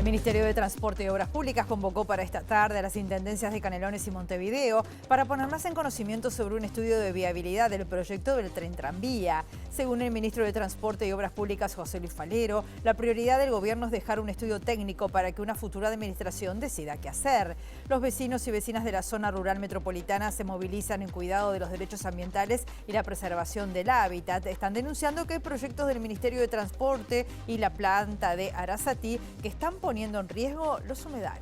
Ministerio de Transporte y Obras Públicas convocó para esta tarde a las intendencias de Canelones y Montevideo para poner más en conocimiento sobre un estudio de viabilidad del proyecto del tren tranvía. Según el ministro de Transporte y Obras Públicas, José Luis Falero, la prioridad del gobierno es dejar un estudio técnico para que una futura administración decida qué hacer. Los vecinos y vecinas de la zona rural metropolitana se movilizan en cuidado de los derechos ambientales y la preservación del hábitat. Están denunciando que hay proyectos del Ministerio de Transporte y la planta de Arasatí que están poniendo en riesgo los humedales.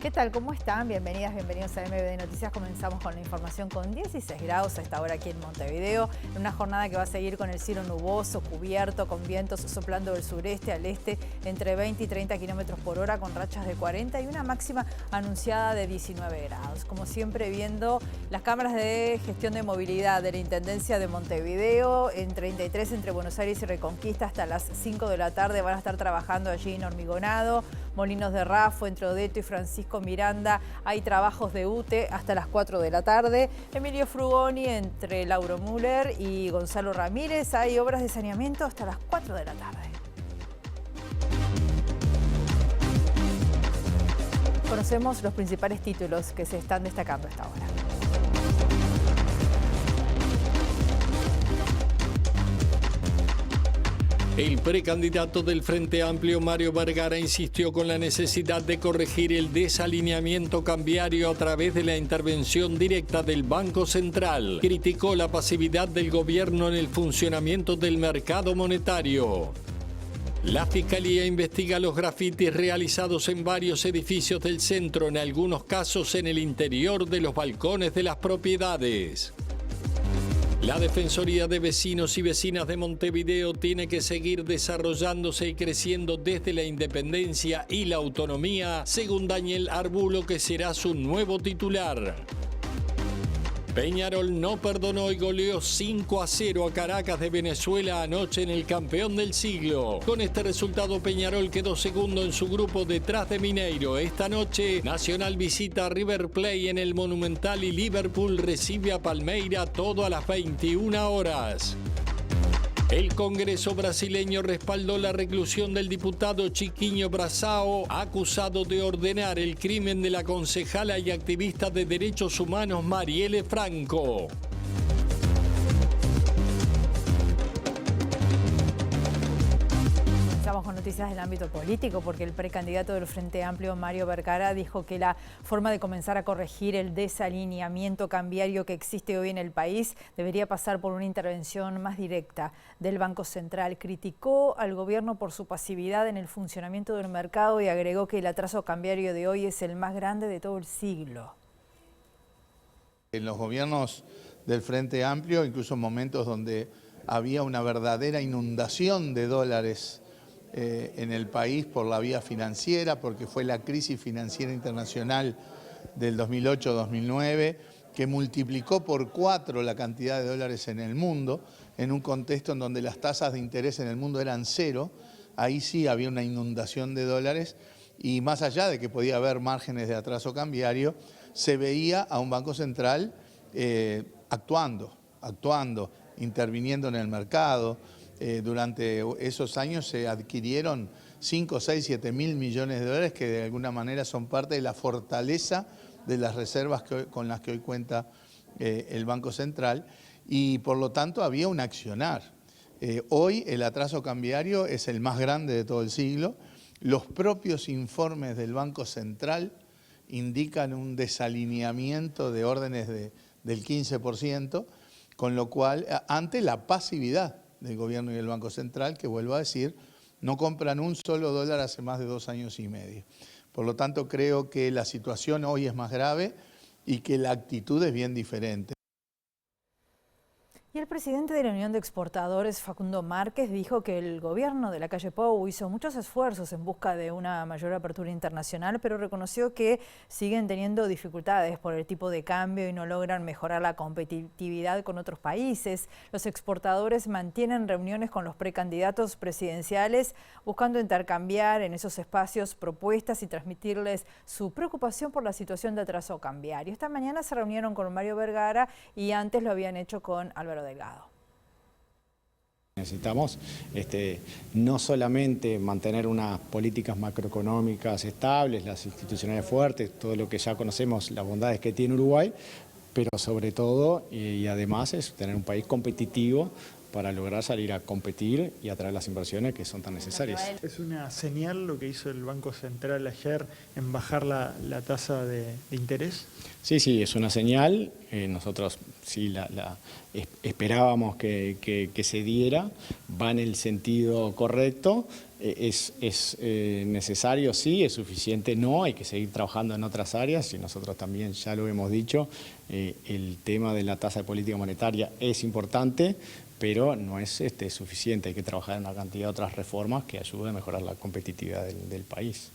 ¿Qué tal? ¿Cómo están? Bienvenidas, bienvenidos a MBD Noticias. Comenzamos con la información con 16 grados a esta hora aquí en Montevideo, en una jornada que va a seguir con el cielo nuboso, cubierto, con vientos soplando del sureste al este entre 20 y 30 kilómetros por hora, con rachas de 40 y una máxima anunciada de 19 grados. Como siempre, viendo las cámaras de gestión de movilidad de la Intendencia de Montevideo, en 33 entre Buenos Aires y Reconquista hasta las 5 de la tarde van a estar trabajando allí en Hormigonado, Molinos de Rafo, entre Odeto y Francisco Miranda, hay trabajos de UTE hasta las 4 de la tarde. Emilio Frugoni, entre Lauro Müller y Gonzalo Ramírez, hay obras de saneamiento hasta las 4 de la tarde. Conocemos los principales títulos que se están destacando a esta hora. El precandidato del Frente Amplio, Mario Vergara, insistió con la necesidad de corregir el desalineamiento cambiario a través de la intervención directa del Banco Central. Criticó la pasividad del gobierno en el funcionamiento del mercado monetario. La Fiscalía investiga los grafitis realizados en varios edificios del centro, en algunos casos en el interior de los balcones de las propiedades. La Defensoría de Vecinos y Vecinas de Montevideo tiene que seguir desarrollándose y creciendo desde la independencia y la autonomía, según Daniel Arbulo, que será su nuevo titular. Peñarol no perdonó y goleó 5-0 a Caracas de Venezuela anoche en el campeón del siglo. Con este resultado, Peñarol quedó segundo en su grupo detrás de Mineiro. Esta noche, Nacional visita a River Plate en el Monumental y Liverpool recibe a Palmeira, todo a las 21 horas. El Congreso brasileño respaldó la reclusión del diputado Chiquinho Brazzao, acusado de ordenar el crimen de la concejala y activista de derechos humanos Marielle Franco. Estamos con noticias del ámbito político porque el precandidato del Frente Amplio, Mario Vergara, dijo que la forma de comenzar a corregir el desalineamiento cambiario que existe hoy en el país debería pasar por una intervención más directa del Banco Central. Criticó al gobierno por su pasividad en el funcionamiento del mercado y agregó que el atraso cambiario de hoy es el más grande de todo el siglo. En los gobiernos del Frente Amplio, incluso en momentos donde había una verdadera inundación de dólares en el país por la vía financiera, porque fue la crisis financiera internacional del 2008-2009 que multiplicó por 4 la cantidad de dólares en el mundo, en un contexto en donde las tasas de interés en el mundo eran 0, ahí sí había una inundación de dólares y más allá de que podía haber márgenes de atraso cambiario, se veía a un Banco Central actuando, interviniendo en el mercado. Durante esos años se adquirieron 5, 6, 7 mil millones de dólares que de alguna manera son parte de la fortaleza de las reservas con las que hoy cuenta el Banco Central y por lo tanto había un accionar. Hoy el atraso cambiario es el más grande de todo el siglo. Los propios informes del Banco Central indican un desalineamiento de órdenes del 15%, con lo cual ante la pasividad del gobierno y del Banco Central, que vuelvo a decir, no compran un solo dólar hace más de 2 años y medio. Por lo tanto, creo que la situación hoy es más grave y que la actitud es bien diferente. Y el presidente de la Unión de Exportadores, Facundo Márquez, dijo que el gobierno de la calle Pou hizo muchos esfuerzos en busca de una mayor apertura internacional, pero reconoció que siguen teniendo dificultades por el tipo de cambio y no logran mejorar la competitividad con otros países. Los exportadores mantienen reuniones con los precandidatos presidenciales buscando intercambiar en esos espacios propuestas y transmitirles su preocupación por la situación de atraso cambiario. Esta mañana se reunieron con Mario Vergara y antes lo habían hecho con Álvaro Delgado. Necesitamos no solamente mantener unas políticas macroeconómicas estables, las institucionales fuertes, todo lo que ya conocemos, las bondades que tiene Uruguay, pero sobre todo y además es tener un país competitivo para lograr salir a competir y atraer las inversiones que son tan necesarias. ¿Es una señal lo que hizo el Banco Central ayer en bajar la tasa de interés? Sí, es una señal. Nosotros sí esperábamos que se diera, va en el sentido correcto. Es necesario, sí, es suficiente, no, hay que seguir trabajando en otras áreas y nosotros también ya lo hemos dicho, el tema de la tasa de política monetaria es importante, pero no es suficiente, hay que trabajar en una cantidad de otras reformas que ayuden a mejorar la competitividad del país.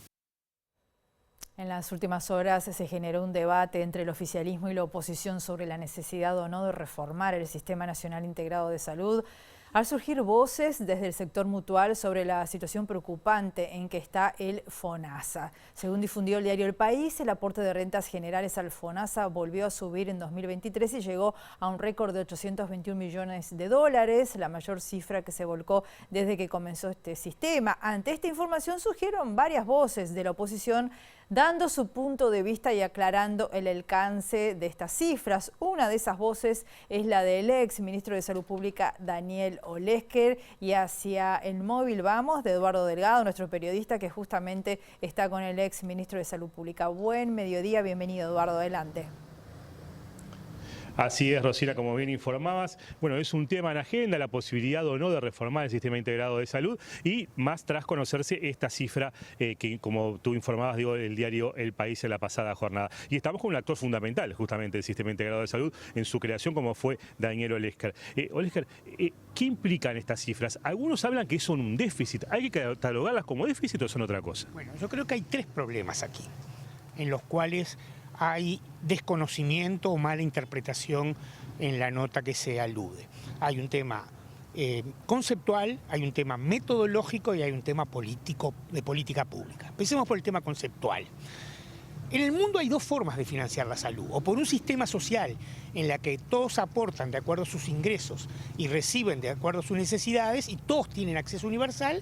En las últimas horas se generó un debate entre el oficialismo y la oposición sobre la necesidad o no de reformar el Sistema Nacional Integrado de Salud, al surgir voces desde el sector mutual sobre la situación preocupante en que está el FONASA. Según difundió el diario El País, el aporte de rentas generales al FONASA volvió a subir en 2023 y llegó a un récord de 821 millones de dólares, la mayor cifra que se volcó desde que comenzó este sistema. Ante esta información surgieron varias voces de la oposición dando su punto de vista y aclarando el alcance de estas cifras. Una de esas voces es la del ex ministro de Salud Pública, Daniel Olesker, y hacia el móvil vamos de Eduardo Delgado, nuestro periodista que justamente está con el ex ministro de Salud Pública. Buen mediodía, bienvenido Eduardo, adelante. Así es, Rosina, como bien informabas. Bueno, es un tema en agenda, la posibilidad o no de reformar el Sistema Integrado de Salud y más tras conocerse esta cifra que, como tú informabas, digo, el diario El País en la pasada jornada. Y estamos con un actor fundamental, justamente, del Sistema Integrado de Salud en su creación, como fue Daniel Olesker. Olesker, ¿qué implican estas cifras? Algunos hablan que son un déficit. ¿Hay que catalogarlas como déficit o son otra cosa? Bueno, yo creo que hay tres problemas aquí, en los cuales hay desconocimiento o mala interpretación en la nota que se alude. Hay un tema conceptual, hay un tema metodológico y hay un tema político, de política pública. Empecemos por el tema conceptual. En el mundo hay dos formas de financiar la salud, o por un sistema social en la que todos aportan de acuerdo a sus ingresos y reciben de acuerdo a sus necesidades y todos tienen acceso universal,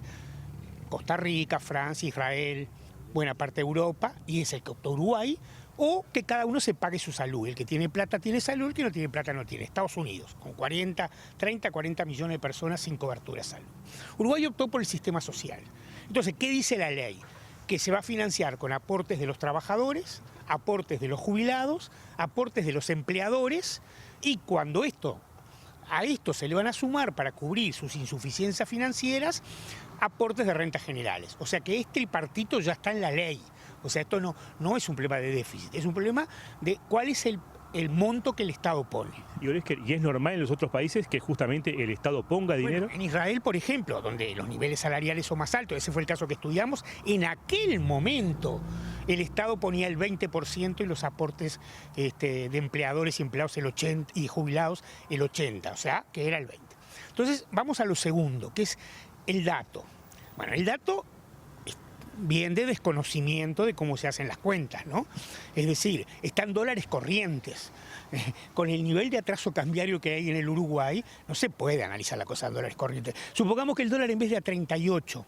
Costa Rica, Francia, Israel, buena parte de Europa, y es el que optó Uruguay, o que cada uno se pague su salud. El que tiene plata tiene salud, el que no tiene plata no tiene. Estados Unidos, con 30, 40 millones de personas sin cobertura de salud. Uruguay optó por el sistema social. Entonces, ¿qué dice la ley? Que se va a financiar con aportes de los trabajadores, aportes de los jubilados, aportes de los empleadores, y cuando a esto se le van a sumar para cubrir sus insuficiencias financieras, aportes de rentas generales. O sea que este tripartito ya está en la ley. O sea, esto no es un problema de déficit, es un problema de cuál es el monto que el Estado pone. ¿Y es normal en los otros países que justamente el Estado ponga dinero? Bueno, en Israel, por ejemplo, donde los niveles salariales son más altos, ese fue el caso que estudiamos, en aquel momento el Estado ponía el 20% y los aportes de empleadores y empleados el 80% y jubilados el 80%, o sea, que era el 20%. Entonces, vamos a lo segundo, que es el dato. Bueno, el dato bien de desconocimiento de cómo se hacen las cuentas, ¿no? Es decir, están dólares corrientes. Con el nivel de atraso cambiario que hay en el Uruguay, no se puede analizar la cosa en dólares corrientes. Supongamos que el dólar en vez de a 38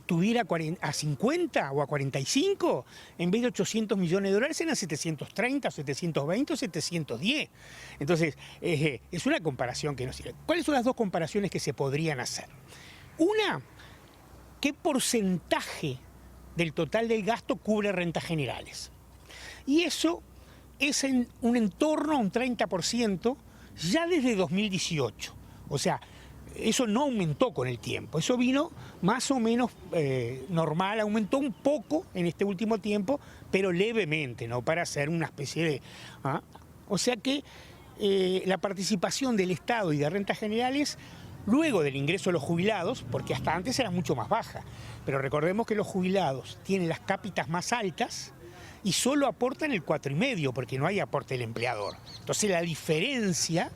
tuviera a 50 o a 45, en vez de 800 millones de dólares eran 730, 720 o 710. Entonces, es una comparación que no sirve. ¿Cuáles son las dos comparaciones que se podrían hacer? Una, ¿qué porcentaje del total del gasto cubre rentas generales? Y eso es en un entorno a un 30% ya desde 2018. O sea, eso no aumentó con el tiempo, eso vino más o menos normal, aumentó un poco en este último tiempo, pero levemente, ¿no? Para hacer una especie de... O sea que la participación del Estado y de rentas generales luego del ingreso de los jubilados, porque hasta antes era mucho más baja. Pero recordemos que los jubilados tienen las cápitas más altas y solo aportan el 4,5, porque no hay aporte del empleador. Entonces la diferencia,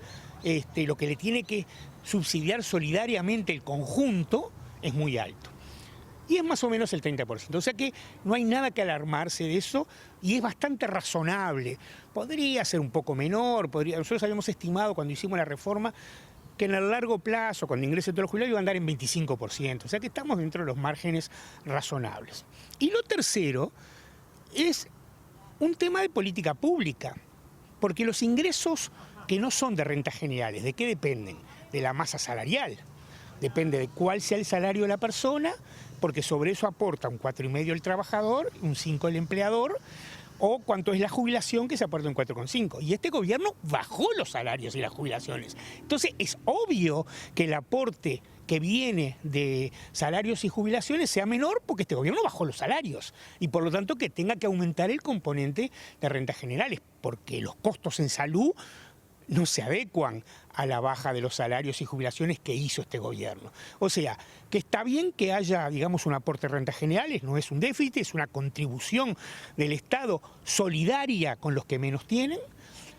lo que le tiene que subsidiar solidariamente el conjunto, es muy alto. Y es más o menos el 30%. O sea que no hay nada que alarmarse de eso y es bastante razonable. Podría ser un poco menor, nosotros habíamos estimado cuando hicimos la reforma que en el largo plazo, cuando ingrese todos los jubilados, iba a andar en 25%. O sea que estamos dentro de los márgenes razonables. Y lo tercero es un tema de política pública, porque los ingresos que no son de rentas generales, ¿de qué dependen? De la masa salarial. Depende de cuál sea el salario de la persona, porque sobre eso aporta un 4,5 el trabajador, un 5 el empleador, o cuánto es la jubilación, que se aporta un 4,5. Y este gobierno bajó los salarios y las jubilaciones. Entonces es obvio que el aporte que viene de salarios y jubilaciones sea menor porque este gobierno bajó los salarios y por lo tanto que tenga que aumentar el componente de rentas generales, porque los costos en salud no se adecuan a la baja de los salarios y jubilaciones que hizo este gobierno. O sea, que está bien que haya, digamos, un aporte de rentas generales, no es un déficit, es una contribución del Estado solidaria con los que menos tienen.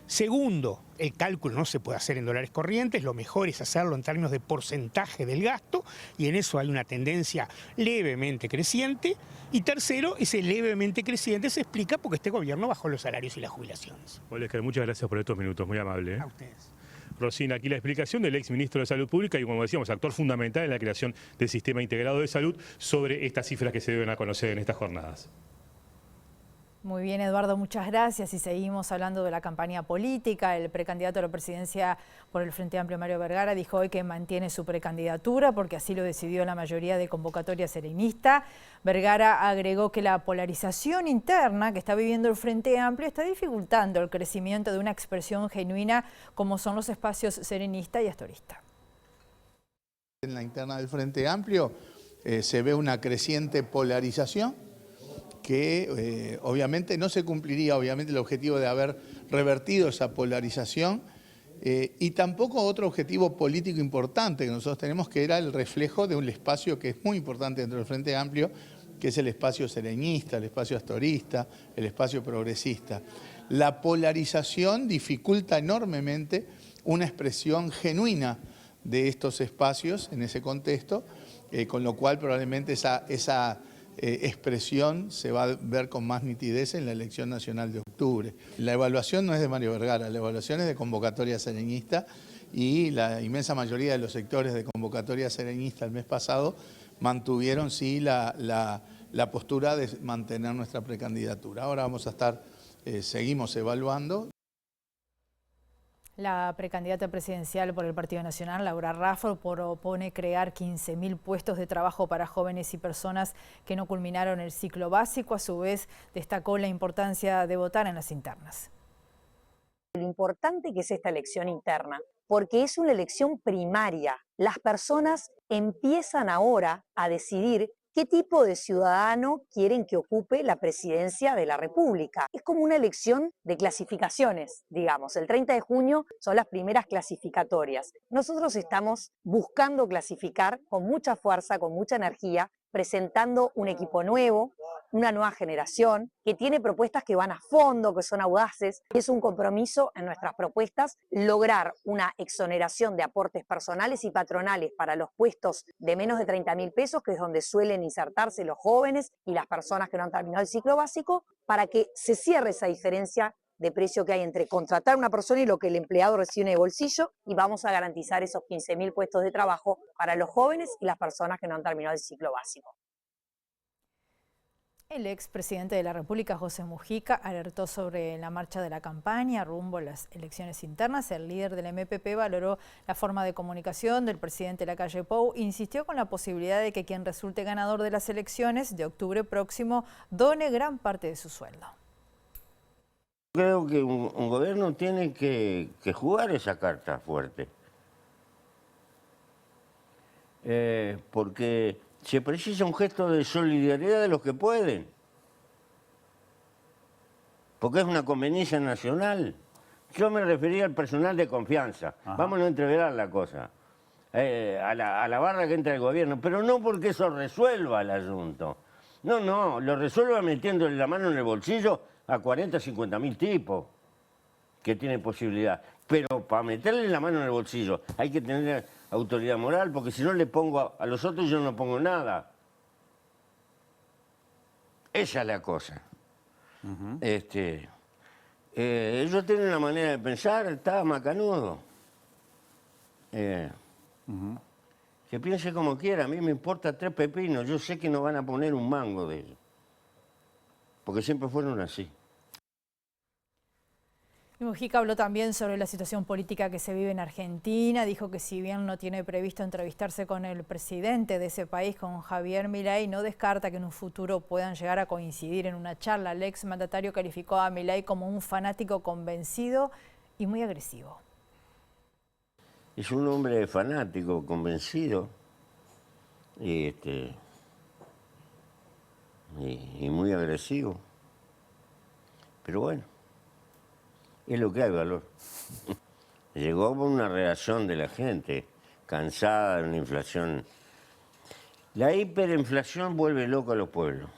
Segundo, el cálculo no se puede hacer en dólares corrientes, lo mejor es hacerlo en términos de porcentaje del gasto, y en eso hay una tendencia levemente creciente. Y tercero, ese levemente creciente se explica porque este gobierno bajó los salarios y las jubilaciones. Olesker, muchas gracias por estos minutos, muy amable. A ustedes. Rosina, aquí la explicación del ex ministro de Salud Pública y, como decíamos, actor fundamental en la creación del Sistema Integrado de Salud sobre estas cifras que se deben a conocer en estas jornadas. Muy bien, Eduardo, muchas gracias. Y seguimos hablando de la campaña política. El precandidato a la presidencia por el Frente Amplio, Mario Vergara, dijo hoy que mantiene su precandidatura porque así lo decidió la mayoría de convocatoria serenista. Vergara agregó que la polarización interna que está viviendo el Frente Amplio está dificultando el crecimiento de una expresión genuina como son los espacios serenista y astorista. En la interna del Frente Amplio se ve una creciente polarización que obviamente no se cumpliría obviamente el objetivo de haber revertido esa polarización y tampoco otro objetivo político importante que nosotros tenemos, que era el reflejo de un espacio que es muy importante dentro del Frente Amplio, que es el espacio serenista, el espacio astorista, el espacio progresista. La polarización dificulta enormemente una expresión genuina de estos espacios en ese contexto, con lo cual probablemente esa expresión se va a ver con más nitidez en la elección nacional de octubre. La evaluación no es de Mario Vergara, la evaluación es de convocatoria serenista y la inmensa mayoría de los sectores de convocatoria serenista el mes pasado mantuvieron sí la postura de mantener nuestra precandidatura. Ahora vamos a estar, seguimos evaluando. La precandidata presidencial por el Partido Nacional, Laura Raffo, propone crear 15.000 puestos de trabajo para jóvenes y personas que no culminaron el ciclo básico. A su vez, destacó la importancia de votar en las internas. Lo importante que es esta elección interna, porque es una elección primaria. Las personas empiezan ahora a decidir qué tipo de ciudadano quieren que ocupe la presidencia de la República. Es como una elección de clasificaciones, digamos. El 30 de junio son las primeras clasificatorias. Nosotros estamos buscando clasificar con mucha fuerza, con mucha energía, presentando un equipo nuevo, una nueva generación, que tiene propuestas que van a fondo, que son audaces. Es un compromiso en nuestras propuestas lograr una exoneración de aportes personales y patronales para los puestos de menos de 30.000 pesos, que es donde suelen insertarse los jóvenes y las personas que no han terminado el ciclo básico, para que se cierre esa diferencia de precio que hay entre contratar a una persona y lo que el empleado recibe de bolsillo, y vamos a garantizar esos 15.000 puestos de trabajo para los jóvenes y las personas que no han terminado el ciclo básico. El expresidente de la República, José Mujica, alertó sobre la marcha de la campaña rumbo a las elecciones internas. El líder del MPP valoró la forma de comunicación del presidente Lacalle Pou e insistió con la posibilidad de que quien resulte ganador de las elecciones de octubre próximo done gran parte de su sueldo. Creo que un gobierno tiene que jugar esa carta fuerte. Porque se precisa un gesto de solidaridad de los que pueden. Porque es una conveniencia nacional. Yo me refería al personal de confianza. Ajá. Vamos a no entreverar la cosa. A la barra que entra el gobierno, pero no porque eso resuelva el asunto. No, lo resuelva metiéndole la mano en el bolsillo a 40, 50 mil tipos que tienen posibilidad. Pero para meterle la mano en el bolsillo hay que tener autoridad moral, porque si no le pongo a los otros, yo no pongo nada. Esa es la cosa. Ellos tienen una manera de pensar, está macanudo. Que piense como quiera, a mí me importa 3 pepinos, yo sé que no van a poner un mango de ellos. Porque siempre fueron así. Y Mujica habló también sobre la situación política que se vive en Argentina. Dijo que si bien no tiene previsto entrevistarse con el presidente de ese país, con Javier Milei, no descarta que en un futuro puedan llegar a coincidir en una charla. El exmandatario calificó a Milei como un fanático convencido y muy agresivo. Es un hombre fanático, convencido y muy agresivo. Pero bueno. Es lo que hay, valor. Llegó por una reacción de la gente, cansada de una inflación. La hiperinflación vuelve loco a los pueblos.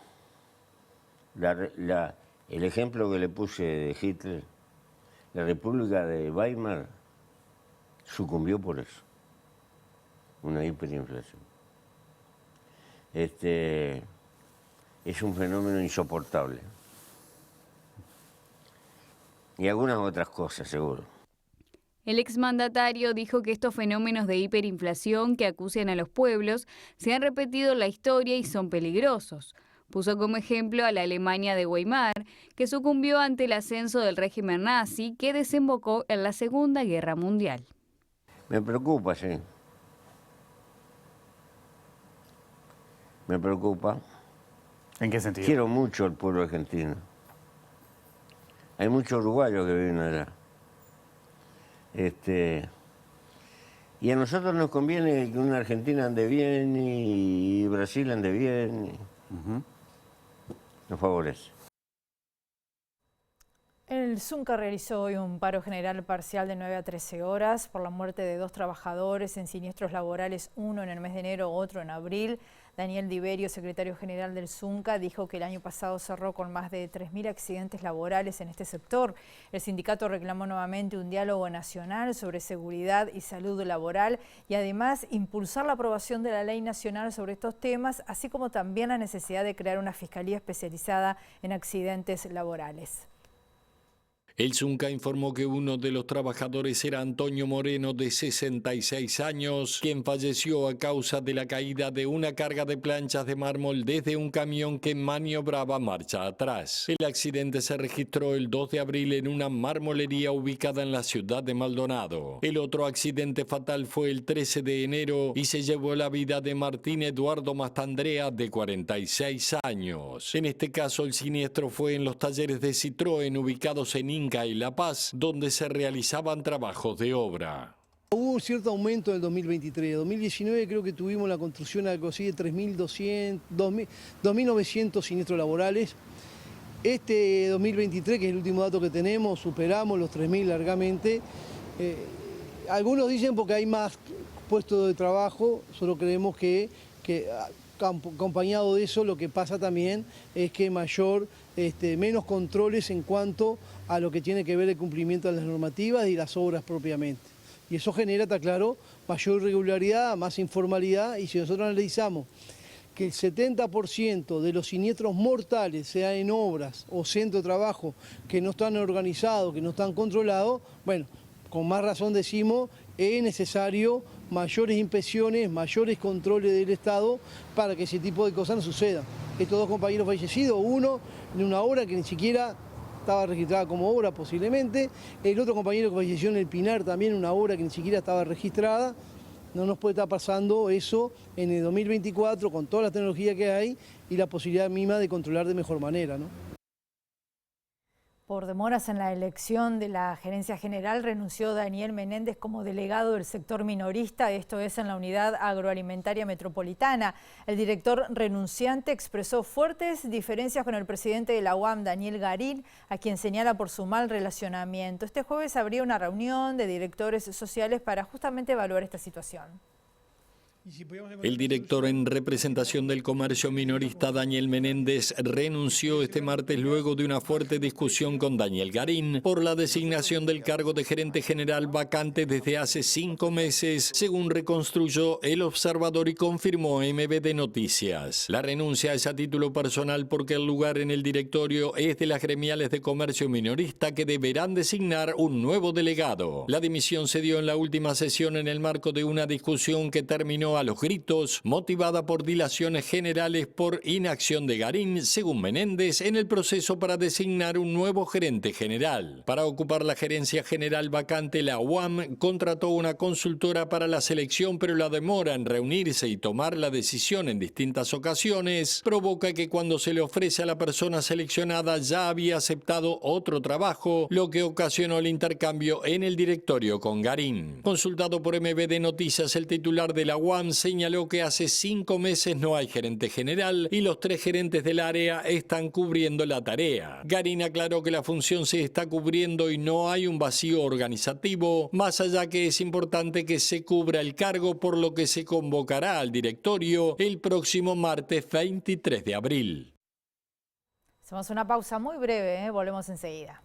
El ejemplo que le puse de Hitler, la República de Weimar sucumbió por eso. Una hiperinflación. Es un fenómeno insoportable. Y algunas otras cosas, seguro. El exmandatario dijo que estos fenómenos de hiperinflación que acucian a los pueblos se han repetido en la historia y son peligrosos. Puso como ejemplo a la Alemania de Weimar, que sucumbió ante el ascenso del régimen nazi que desembocó en la Segunda Guerra Mundial. Me preocupa, sí. Me preocupa. ¿En qué sentido? Quiero mucho al pueblo argentino. Hay muchos uruguayos que viven allá. Y a nosotros nos conviene que una Argentina ande bien y Brasil ande bien. Nos favorece. El Zunca realizó hoy un paro general parcial de 9 a 13 horas por la muerte de 2 trabajadores en siniestros laborales, uno en el mes de enero, otro en abril. Daniel Diverio, secretario general del Zunca, dijo que el año pasado cerró con más de 3.000 accidentes laborales en este sector. El sindicato reclamó nuevamente un diálogo nacional sobre seguridad y salud laboral y además impulsar la aprobación de la ley nacional sobre estos temas, así como también la necesidad de crear una fiscalía especializada en accidentes laborales. El Zunca informó que uno de los trabajadores era Antonio Moreno, de 66 años, quien falleció a causa de la caída de una carga de planchas de mármol desde un camión que maniobraba marcha atrás. El accidente se registró el 2 de abril en una marmolería ubicada en la ciudad de Maldonado. El otro accidente fatal fue el 13 de enero y se llevó la vida de Martín Eduardo Mastandrea, de 46 años. En este caso, el siniestro fue en los talleres de Citroën ubicados en Inca y La Paz, donde se realizaban trabajos de obra. Hubo un cierto aumento en el 2023. En 2019 creo que tuvimos la construcción algo así de 2.900 siniestros laborales. Este 2023, que es el último dato que tenemos, superamos los 3.000 largamente. Algunos dicen porque hay más puestos de trabajo, solo creemos que acompañado de eso lo que pasa también es que menos controles en cuanto a lo que tiene que ver el cumplimiento de las normativas y las obras propiamente. Y eso genera, está claro, mayor irregularidad, más informalidad, y si nosotros analizamos que el 70% de los siniestros mortales, sea en obras o centro de trabajo, que no están organizados, que no están controlados, bueno, con más razón decimos, es necesario mayores inspecciones, mayores controles del Estado para que ese tipo de cosas no sucedan. Estos 2 compañeros fallecidos, uno en una obra que ni siquiera estaba registrada como obra posiblemente, el otro compañero que falleció en el Pinar también, una obra que ni siquiera estaba registrada. No nos puede estar pasando eso en el 2024 con toda la tecnología que hay y la posibilidad misma de controlar de mejor manera, ¿no? Por demoras en la elección de la gerencia general, renunció Daniel Menéndez como delegado del sector minorista, esto es en la Unidad Agroalimentaria Metropolitana. El director renunciante expresó fuertes diferencias con el presidente de la UAM, Daniel Garín, a quien señala por su mal relacionamiento. Este jueves habría una reunión de directores sociales para justamente evaluar esta situación. El director en representación del comercio minorista, Daniel Menéndez, renunció este martes luego de una fuerte discusión con Daniel Garín por la designación del cargo de gerente general vacante desde hace 5 meses, según reconstruyó El Observador y confirmó MBD Noticias. La renuncia es a título personal porque el lugar en el directorio es de las gremiales de comercio minorista que deberán designar un nuevo delegado. La dimisión se dio en la última sesión en el marco de una discusión que terminó a los gritos, motivada por dilaciones generales por inacción de Garín, según Menéndez, en el proceso para designar un nuevo gerente general. Para ocupar la gerencia general vacante, la UAM contrató una consultora para la selección, pero la demora en reunirse y tomar la decisión en distintas ocasiones provoca que cuando se le ofrece a la persona seleccionada ya había aceptado otro trabajo, lo que ocasionó el intercambio en el directorio con Garín. Consultado por MBD Noticias, el titular de la UAM señaló que hace 5 meses no hay gerente general y los 3 gerentes del área están cubriendo la tarea. Garín aclaró que la función se está cubriendo y no hay un vacío organizativo, más allá que es importante que se cubra el cargo, por lo que se convocará al directorio el próximo martes 23 de abril. Hacemos una pausa muy breve, volvemos enseguida.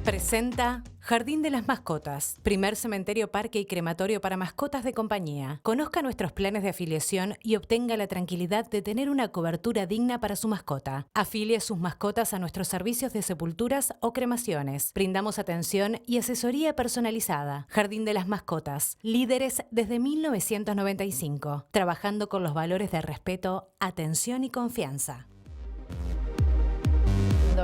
Presenta Jardín de las Mascotas, primer cementerio, parque y crematorio para mascotas de compañía. Conozca nuestros planes de afiliación y obtenga la tranquilidad de tener una cobertura digna para su mascota. Afilie sus mascotas a nuestros servicios de sepulturas o cremaciones. Brindamos atención y asesoría personalizada. Jardín de las Mascotas, líderes desde 1995, trabajando con los valores de respeto, atención y confianza.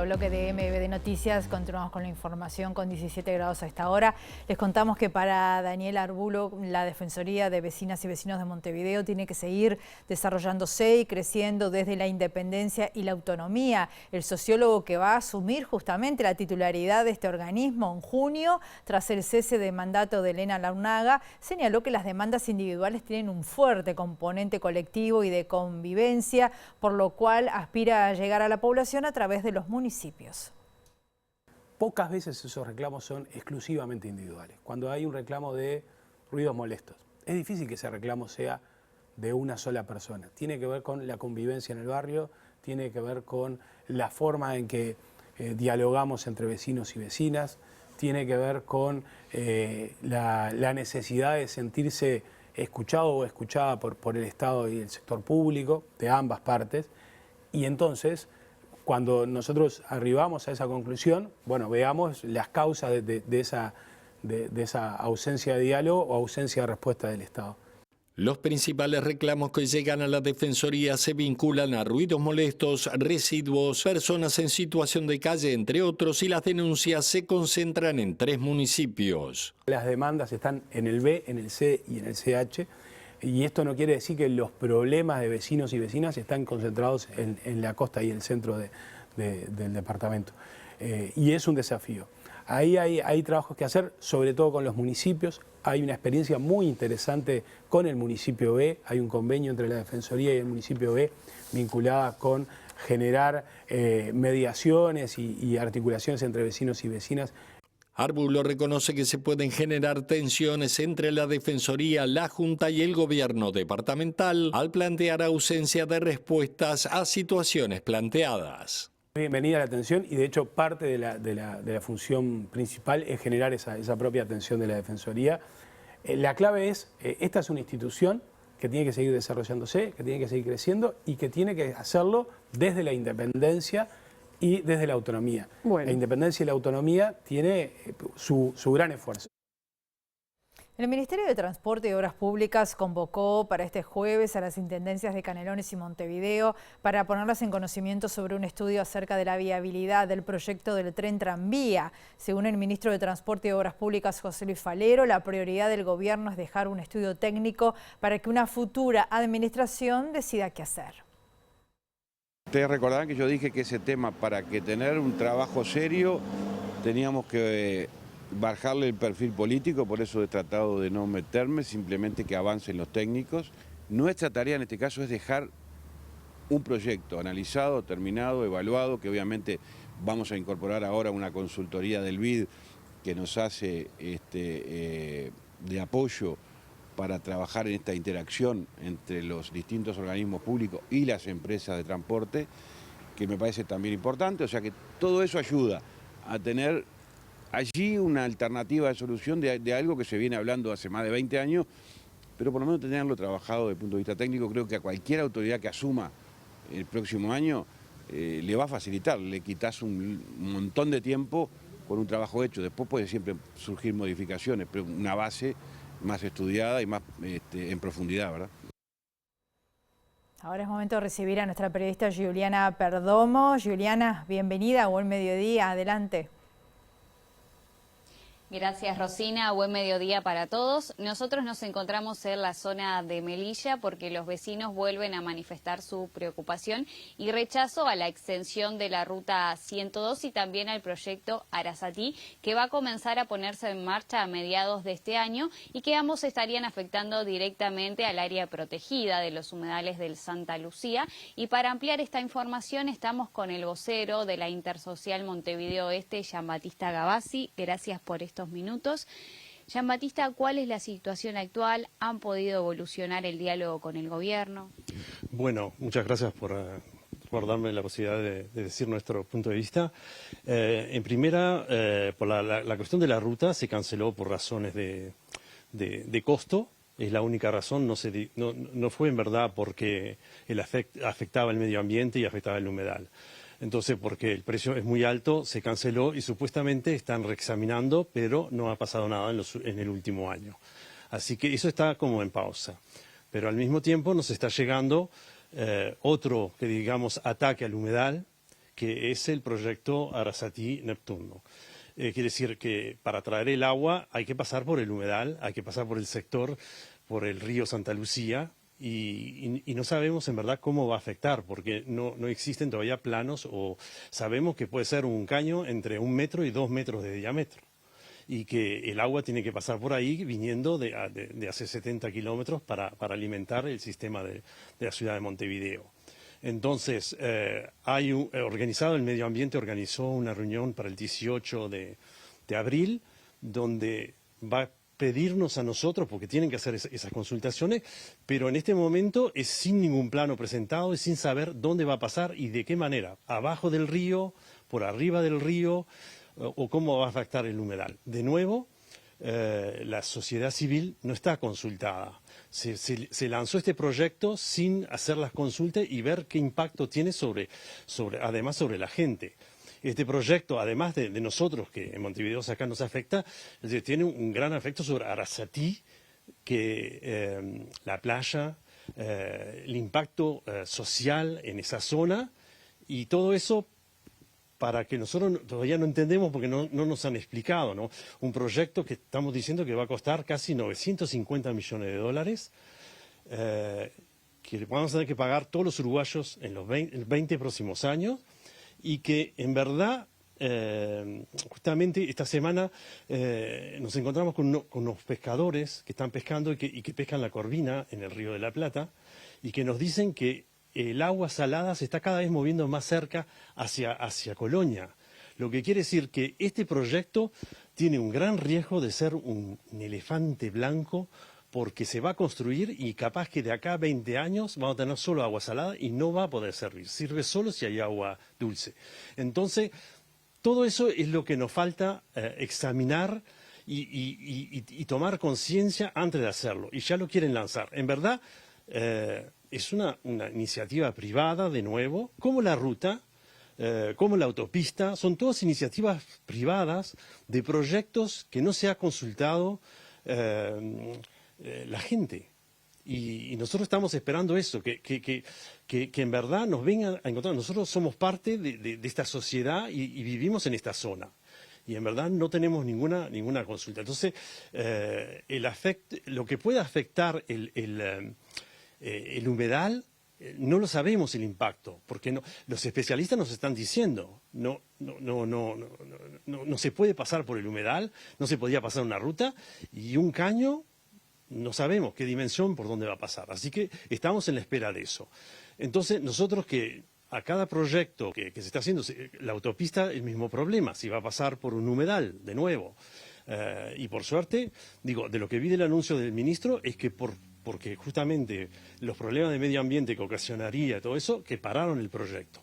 Bloque de MBD Noticias, continuamos con la información con 17 grados a esta hora. Les contamos que para Daniel Arbulo, la Defensoría de Vecinas y Vecinos de Montevideo tiene que seguir desarrollándose y creciendo desde la independencia y la autonomía. El sociólogo que va a asumir justamente la titularidad de este organismo en junio, tras el cese de mandato de Elena Launaga, señaló que las demandas individuales tienen un fuerte componente colectivo y de convivencia, por lo cual aspira a llegar a la población a través de los municipios. Pocas veces esos reclamos son exclusivamente individuales. Cuando hay un reclamo de ruidos molestos, es difícil que ese reclamo sea de una sola persona. Tiene que ver con la convivencia en el barrio, tiene que ver con la forma en que dialogamos entre vecinos y vecinas, tiene que ver con la necesidad de sentirse escuchado o escuchada por el Estado y el sector público, de ambas partes, y entonces, cuando nosotros arribamos a esa conclusión, bueno, veamos las causas de esa ausencia de diálogo o ausencia de respuesta del Estado. Los principales reclamos que llegan a la Defensoría se vinculan a ruidos molestos, residuos, personas en situación de calle, entre otros, y las denuncias se concentran en 3 municipios. Las demandas están en el B, en el C y en el CH. Y esto no quiere decir que los problemas de vecinos y vecinas están concentrados en la costa y el centro del departamento. Y es un desafío. Ahí hay trabajos que hacer, sobre todo con los municipios. Hay una experiencia muy interesante con el municipio B. Hay un convenio entre la Defensoría y el municipio B vinculada con generar mediaciones y articulaciones entre vecinos y vecinas. Arbulo reconoce que se pueden generar tensiones entre la Defensoría, la Junta y el gobierno departamental al plantear ausencia de respuestas a situaciones planteadas. Bienvenida la atención y de hecho parte de la función principal es generar esa propia atención de la Defensoría. La clave es, esta es una institución que tiene que seguir desarrollándose, que tiene que seguir creciendo y que tiene que hacerlo desde la independencia y desde la autonomía. Bueno. La independencia y la autonomía tiene su gran esfuerzo. El Ministerio de Transporte y Obras Públicas convocó para este jueves a las intendencias de Canelones y Montevideo para ponerlas en conocimiento sobre un estudio acerca de la viabilidad del proyecto del tren tranvía. Según el ministro de Transporte y Obras Públicas, José Luis Falero, la prioridad del gobierno es dejar un estudio técnico para que una futura administración decida qué hacer. Ustedes recordarán que yo dije que ese tema, para que tener un trabajo serio, teníamos que bajarle el perfil político, por eso he tratado de no meterme, simplemente que avancen los técnicos. Nuestra tarea en este caso es dejar un proyecto analizado, terminado, evaluado, que obviamente vamos a incorporar ahora una consultoría del BID que nos hace de apoyo para trabajar en esta interacción entre los distintos organismos públicos y las empresas de transporte, que me parece también importante. O sea que todo eso ayuda a tener allí una alternativa de solución de algo que se viene hablando hace más de 20 años, pero por lo menos tenerlo trabajado desde el punto de vista técnico. Creo que a cualquier autoridad que asuma el próximo año le va a facilitar, le quitas un montón de tiempo con un trabajo hecho. Después puede siempre surgir modificaciones, pero una base más estudiada y más en profundidad, ¿verdad? Ahora es momento de recibir a nuestra periodista Juliana Perdomo. Juliana, bienvenida, buen mediodía, adelante. Gracias, Rosina. Buen mediodía para todos. Nosotros nos encontramos en la zona de Melilla porque los vecinos vuelven a manifestar su preocupación y rechazo a la extensión de la ruta 102 y también al proyecto Arasatí, que va a comenzar a ponerse en marcha a mediados de este año y que ambos estarían afectando directamente al área protegida de los humedales del Santa Lucía. Y para ampliar esta información estamos con el vocero de la Intersocial Montevideo Este, Jean-Baptiste Gavassi. Gracias por estos minutos. Jean-Baptiste, ¿cuál es la situación actual? ¿Han podido evolucionar el diálogo con el gobierno? Bueno, muchas gracias por darme la posibilidad de decir nuestro punto de vista. En primera, por la cuestión de la ruta se canceló por razones de costo. Es la única razón, no fue en verdad porque afectaba el medio ambiente y afectaba el humedal. Entonces, porque el precio es muy alto, se canceló y supuestamente están reexaminando, pero no ha pasado nada en el último año. Así que eso está como en pausa. Pero al mismo tiempo nos está llegando otro, que digamos, ataque al humedal, que es el proyecto Arasatí-Neptuno. Quiere decir que para traer el agua hay que pasar por el humedal, hay que pasar por el sector, por el río Santa Lucía, y no sabemos en verdad cómo va a afectar, porque no existen todavía planos, o sabemos que puede ser un caño entre 1 metro y 2 metros de diámetro, y que el agua tiene que pasar por ahí viniendo de hace 70 kilómetros para alimentar el sistema de la ciudad de Montevideo. Entonces, el medio ambiente organizó una reunión para el 18 de abril, donde va a pedirnos a nosotros, porque tienen que hacer esas consultaciones, pero en este momento es sin ningún plano presentado, es sin saber dónde va a pasar y de qué manera, abajo del río, por arriba del río, o cómo va a afectar el humedal. De nuevo, la sociedad civil no está consultada. Se lanzó este proyecto sin hacer las consultas y ver qué impacto tiene además sobre la gente. Este proyecto, además de nosotros, que en Montevideo acá nos afecta, tiene un gran efecto sobre Arasatí, que la playa, el impacto social en esa zona, y todo eso para que nosotros todavía no entendemos porque no nos han explicado, ¿no? Un proyecto que estamos diciendo que va a costar casi 950 millones de dólares, que vamos a tener que pagar todos los uruguayos en los 20 próximos años, y que en verdad, justamente esta semana nos encontramos con unos pescadores que están pescando y que pescan la corvina en el Río de la Plata, y que nos dicen que el agua salada se está cada vez moviendo más cerca hacia Colonia. Lo que quiere decir que este proyecto tiene un gran riesgo de ser un elefante blanco, porque se va a construir y capaz que de acá a 20 años vamos a tener solo agua salada y no va a poder servir. Sirve solo si hay agua dulce. Entonces, todo eso es lo que nos falta examinar y tomar conciencia antes de hacerlo. Y ya lo quieren lanzar. En verdad, es una iniciativa privada, de nuevo, como la ruta, como la autopista. Son todas iniciativas privadas de proyectos que no se ha consultado la gente. Y nosotros estamos esperando eso, que en verdad nos vengan a encontrar. Nosotros somos parte de esta sociedad y vivimos en esta zona. Y en verdad no tenemos ninguna consulta. Entonces, lo que puede afectar el humedal, no lo sabemos el impacto, porque los especialistas nos están diciendo, no se puede pasar por el humedal, no se podía pasar una ruta, y un caño no sabemos qué dimensión por dónde va a pasar. Así que estamos en la espera de eso. Entonces, nosotros que a cada proyecto que se está haciendo, la autopista, el mismo problema, si va a pasar por un humedal, de nuevo. Y por suerte, digo, de lo que vi del anuncio del ministro, es que porque justamente los problemas de medio ambiente que ocasionaría todo eso, que pararon el proyecto.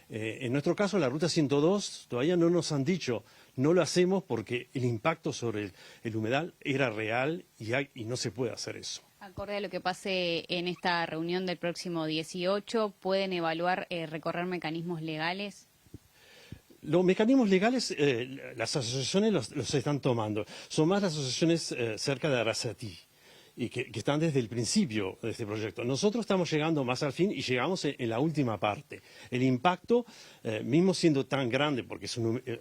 En nuestro caso, la Ruta 102, todavía no nos han dicho, no lo hacemos porque el impacto sobre el humedal era real y no se puede hacer eso. Acorde a lo que pase en esta reunión del próximo 18, ¿pueden evaluar recorrer mecanismos legales? Los mecanismos legales, las asociaciones los están tomando. Son más las asociaciones cerca de Arasatí, y que están desde el principio de este proyecto. Nosotros estamos llegando más al fin y llegamos en la última parte. El impacto, mismo siendo tan grande, porque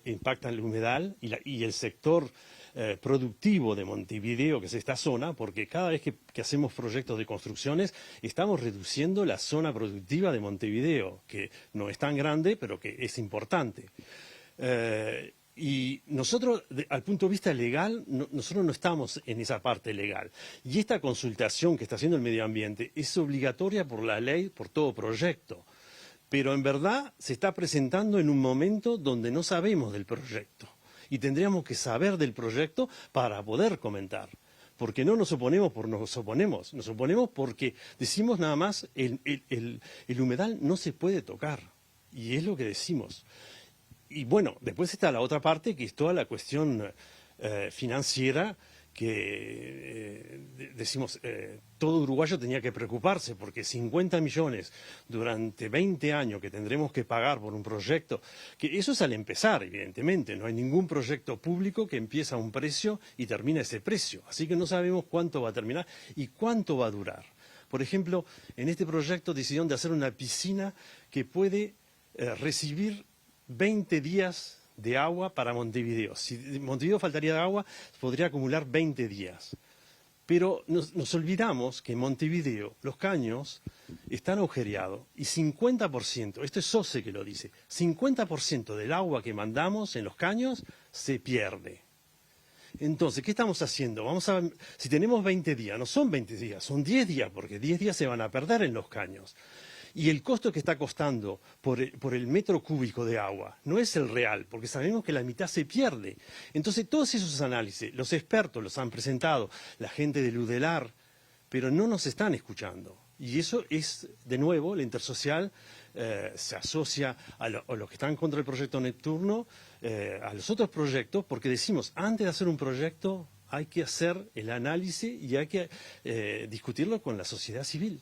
impacta el humedal y el sector productivo de Montevideo, que es esta zona, porque cada vez que hacemos proyectos de construcciones, estamos reduciendo la zona productiva de Montevideo, que no es tan grande, pero que es importante. Y nosotros, al punto de vista legal, nosotros no estamos en esa parte legal. Y esta consultación que está haciendo el medio ambiente es obligatoria por la ley, por todo proyecto. Pero en verdad se está presentando en un momento donde no sabemos del proyecto. Y tendríamos que saber del proyecto para poder comentar. Porque no nos oponemos por nos oponemos porque decimos nada más, el humedal no se puede tocar. Y es lo que decimos. Y bueno, después está la otra parte, que es toda la cuestión financiera, que decimos, todo uruguayo tenía que preocuparse, porque 50 millones durante 20 años que tendremos que pagar por un proyecto, que eso es al empezar, evidentemente, no hay ningún proyecto público que empieza a un precio y termina ese precio, así que no sabemos cuánto va a terminar y cuánto va a durar. Por ejemplo, en este proyecto decidieron de hacer una piscina que puede recibir 20 días de agua para Montevideo. Si Montevideo faltaría de agua, podría acumular 20 días. Pero nos olvidamos que en Montevideo los caños están agujereados y 50%, esto es SOCE que lo dice, 50% del agua que mandamos en los caños se pierde. Entonces, ¿qué estamos haciendo? Si tenemos 20 días, no son 20 días, son 10 días, porque 10 días se van a perder en los caños. Y el costo que está costando por el metro cúbico de agua no es el real, porque sabemos que la mitad se pierde. Entonces, todos esos análisis, los expertos los han presentado, la gente del UDELAR, pero no nos están escuchando. Y eso es, de nuevo, la Intersocial se asocia a los que están contra el proyecto Neptuno, a los otros proyectos, porque decimos, antes de hacer un proyecto hay que hacer el análisis y hay que discutirlo con la sociedad civil.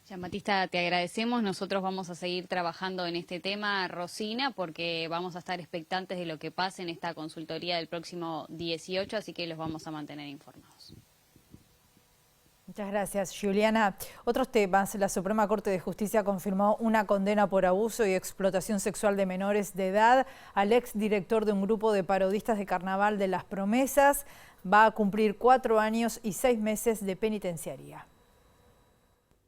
Giambattista, te agradecemos. Nosotros vamos a seguir trabajando en este tema, Rosina, porque vamos a estar expectantes de lo que pase en esta consultoría del próximo 18, así que los vamos a mantener informados. Muchas gracias, Juliana. Otros temas. La Suprema Corte de Justicia confirmó una condena por abuso y explotación sexual de menores de edad al exdirector de un grupo de parodistas de Carnaval de Las Promesas. Va a cumplir 4 años y 6 meses de penitenciaría.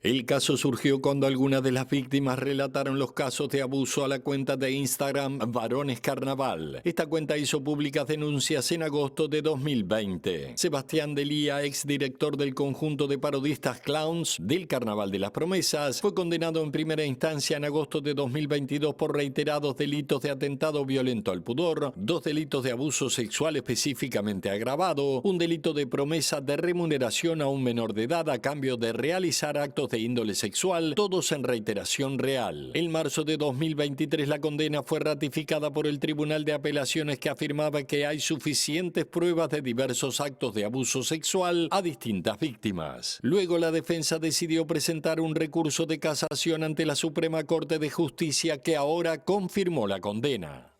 El caso surgió cuando algunas de las víctimas relataron los casos de abuso a la cuenta de Instagram Varones Carnaval. Esta cuenta hizo públicas denuncias en agosto de 2020. Sebastián Delía, exdirector del conjunto de parodistas clowns del Carnaval de las Promesas, fue condenado en primera instancia en agosto de 2022 por reiterados delitos de atentado violento al pudor, 2 delitos de abuso sexual específicamente agravado, un delito de promesa de remuneración a un menor de edad a cambio de realizar actos de índole sexual, todos en reiteración real. En marzo de 2023 la condena fue ratificada por el Tribunal de Apelaciones, que afirmaba que hay suficientes pruebas de diversos actos de abuso sexual a distintas víctimas. Luego la defensa decidió presentar un recurso de casación ante la Suprema Corte de Justicia, que ahora confirmó la condena.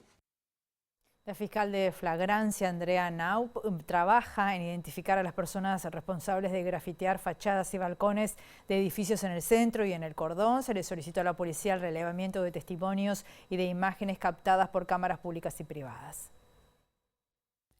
La fiscal de flagrancia, Andrea Naup, trabaja en identificar a las personas responsables de grafitear fachadas y balcones de edificios en el centro y en el cordón. Se le solicitó a la policía el relevamiento de testimonios y de imágenes captadas por cámaras públicas y privadas.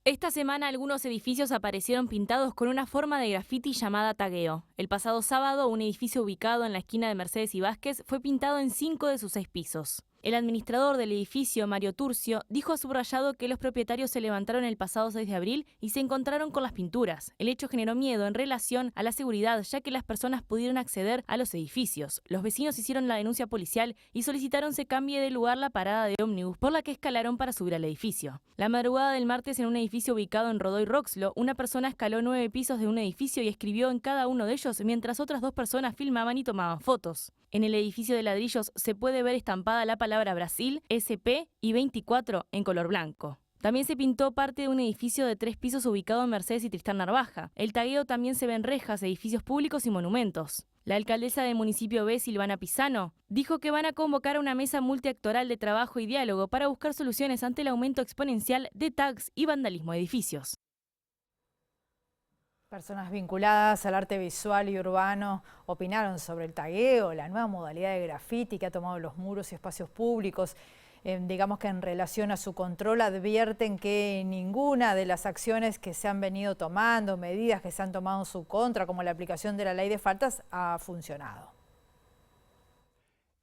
Esta semana algunos edificios aparecieron pintados con una forma de grafiti llamada tagueo. El pasado sábado, un edificio ubicado en la esquina de Mercedes y Vázquez fue pintado en 5 de sus 6 pisos. El administrador del edificio, Mario Turcio, dijo a Subrayado que los propietarios se levantaron el pasado 6 de abril y se encontraron con las pinturas. El hecho generó miedo en relación a la seguridad, ya que las personas pudieron acceder a los edificios. Los vecinos hicieron la denuncia policial y solicitaron se cambie de lugar la parada de ómnibus por la que escalaron para subir al edificio. La madrugada del martes, en un edificio ubicado en Rodó y Roxlo, una persona escaló 9 pisos de un edificio y escribió en cada uno de ellos, mientras otras 2 personas filmaban y tomaban fotos. En el edificio de ladrillos se puede ver estampada la palabra Brasil, SP y 24 en color blanco. También se pintó parte de un edificio de 3 pisos ubicado en Mercedes y Tristán Narvaja. El tagueo también se ve en rejas, edificios públicos y monumentos. La alcaldesa del municipio B, Silvana Pisano, dijo que van a convocar a una mesa multiactoral de trabajo y diálogo para buscar soluciones ante el aumento exponencial de tags y vandalismo de edificios. Personas vinculadas al arte visual y urbano opinaron sobre el tagueo, la nueva modalidad de grafiti que ha tomado los muros y espacios públicos. Digamos que en relación a su control advierten que ninguna de las acciones que se han venido tomando, medidas que se han tomado en su contra, como la aplicación de la ley de faltas, ha funcionado.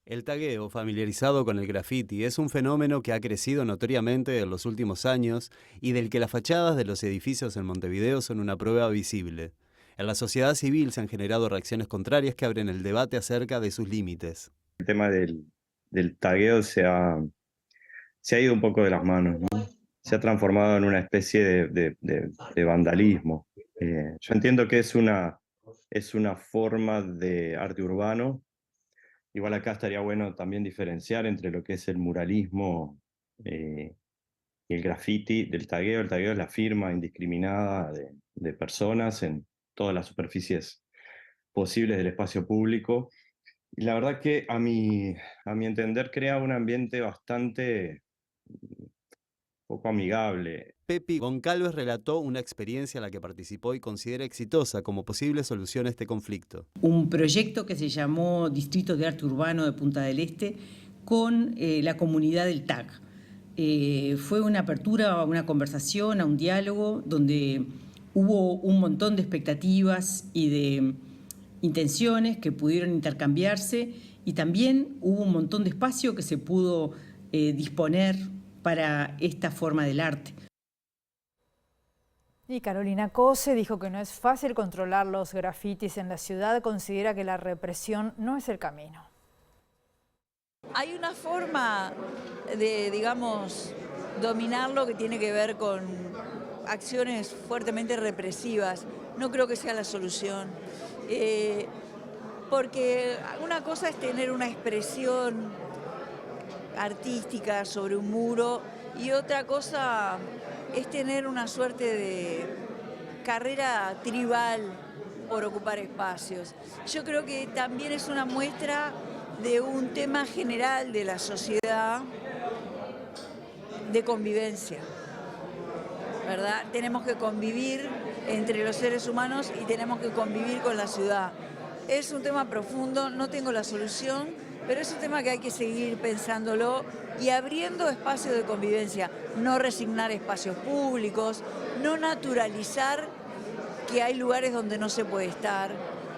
El tagueo, familiarizado con el graffiti, es un fenómeno que ha crecido notoriamente en los últimos años y del que las fachadas de los edificios en Montevideo son una prueba visible. En la sociedad civil se han generado reacciones contrarias que abren el debate acerca de sus límites. El tema del tagueo se ha ido un poco de las manos, ¿no? Se ha transformado en una especie de vandalismo. Yo entiendo que es una forma de arte urbano. Igual acá estaría bueno también diferenciar entre lo que es el muralismo y el graffiti del tagueo. El tagueo es la firma indiscriminada de personas en todas las superficies posibles del espacio público. Y la verdad que a mi entender crea un ambiente bastante poco amigable. Pepi Goncalves relató una experiencia en la que participó y considera exitosa como posible solución a este conflicto. Un proyecto que se llamó Distrito de Arte Urbano de Punta del Este con la comunidad del TAG. Fue una apertura a una conversación, a un diálogo, donde hubo un montón de expectativas y de intenciones que pudieron intercambiarse y también hubo un montón de espacio que se pudo disponer para esta forma del arte. Y Carolina Cose dijo que no es fácil controlar los grafitis en la ciudad, considera que la represión no es el camino. Hay una forma de, digamos, dominarlo que tiene que ver con acciones fuertemente represivas. No creo que sea la solución. Porque una cosa es tener una expresión artística sobre un muro y otra cosa es tener una suerte de carrera tribal por ocupar espacios. Yo creo que también es una muestra de un tema general de la sociedad de convivencia, ¿verdad? Tenemos que convivir entre los seres humanos y tenemos que convivir con la ciudad. Es un tema profundo, no tengo la solución, pero es un tema que hay que seguir pensándolo y abriendo espacios de convivencia, no resignar espacios públicos, no naturalizar que hay lugares donde no se puede estar.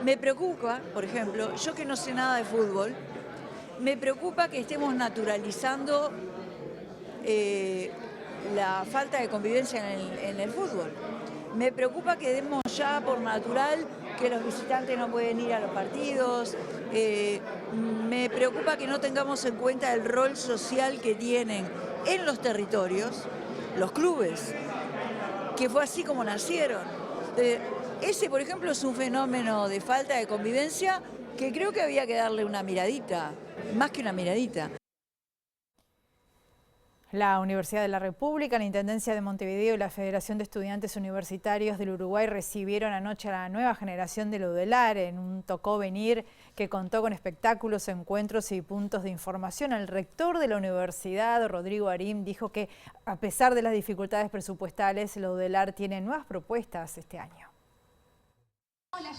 Me preocupa, por ejemplo, yo que no sé nada de fútbol, me preocupa que estemos naturalizando la falta de convivencia en el fútbol. Me preocupa que demos ya por natural que los visitantes no pueden ir a los partidos. Me preocupa que no tengamos en cuenta el rol social que tienen en los territorios los clubes, que fue así como nacieron. Ese, por ejemplo, es un fenómeno de falta de convivencia que creo que había que darle una miradita, más que una miradita. La Universidad de la República, la Intendencia de Montevideo y la Federación de Estudiantes Universitarios del Uruguay recibieron anoche a la nueva generación del UDELAR en un tocó venir que contó con espectáculos, encuentros y puntos de información. El rector de la universidad, Rodrigo Arim, dijo que a pesar de las dificultades presupuestales, la UDELAR tiene nuevas propuestas este año.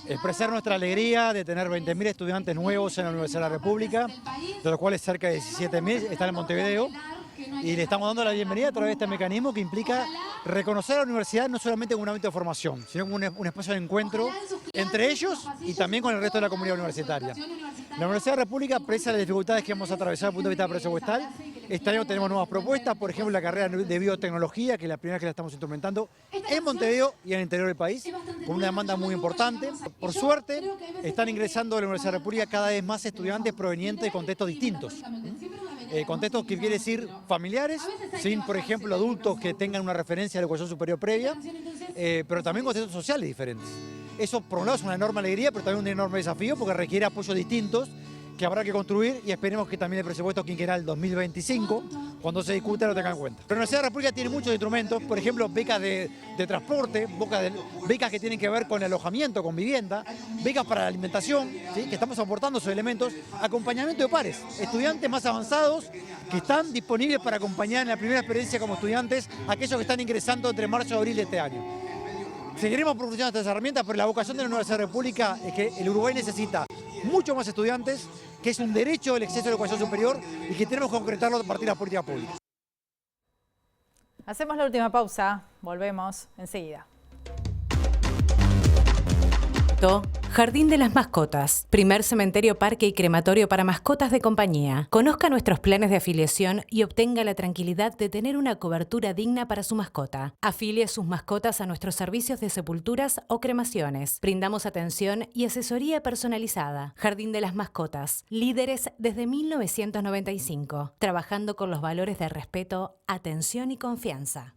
Expresar nuestra alegría de tener 20.000 estudiantes nuevos en la Universidad de la República, de los cuales cerca de 17.000 están en Montevideo. Y le estamos dando la bienvenida a través de este mecanismo que implica reconocer a la universidad no solamente como un ámbito de formación, sino como un espacio de encuentro entre ellos y también con el resto de la comunidad universitaria. La Universidad de la República, pese a las dificultades que hemos atravesado desde el punto de vista presupuestal, este año tenemos nuevas propuestas, por ejemplo la carrera de biotecnología, que es la primera vez que la estamos instrumentando en Montevideo y en el interior del país, con una demanda muy importante. Por suerte, están ingresando a la Universidad de la República cada vez más estudiantes provenientes de contextos distintos. Contextos que quiere decir familiares, sin, por ejemplo, adultos que tengan una referencia de la educación superior previa, pero también contextos sociales diferentes. Eso, por un lado, es una enorme alegría, pero también un enorme desafío porque requiere apoyos distintos que habrá que construir y esperemos que también el presupuesto quinquenal 2025, cuando se discuta, lo tengan en cuenta. La Universidad de la República tiene muchos instrumentos, por ejemplo, becas de transporte, becas que tienen que ver con alojamiento, con vivienda, becas para la alimentación, ¿sí? Que estamos aportando esos elementos, acompañamiento de pares, estudiantes más avanzados que están disponibles para acompañar en la primera experiencia como estudiantes a aquellos que están ingresando entre marzo y abril de este año. Seguiremos profundizando estas herramientas, pero la vocación de la Universidad de la República es que el Uruguay necesita mucho más estudiantes, que es un derecho el acceso a la educación superior y que tenemos que concretarlo a partir de las políticas públicas. Hacemos la última pausa, volvemos enseguida. Jardín de las Mascotas, primer cementerio, parque y crematorio para mascotas de compañía. Conozca nuestros planes de afiliación y obtenga la tranquilidad de tener una cobertura digna para su mascota. Afilie sus mascotas a nuestros servicios de sepulturas o cremaciones. Brindamos atención y asesoría personalizada. Jardín de las Mascotas, líderes desde 1995, trabajando con los valores de respeto, atención y confianza.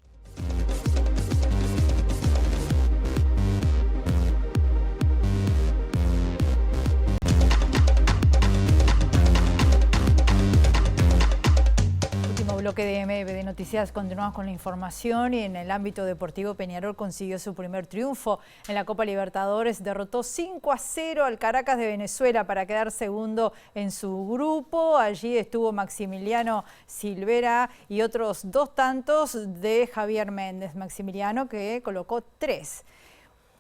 Bloque de MBD Noticias, continuamos con la información y en el ámbito deportivo Peñarol consiguió su primer triunfo en la Copa Libertadores, derrotó 5-0 al Caracas de Venezuela para quedar segundo en su grupo. Allí estuvo Maximiliano Silvera y otros 2 tantos de Javier Méndez. Maximiliano que colocó 3.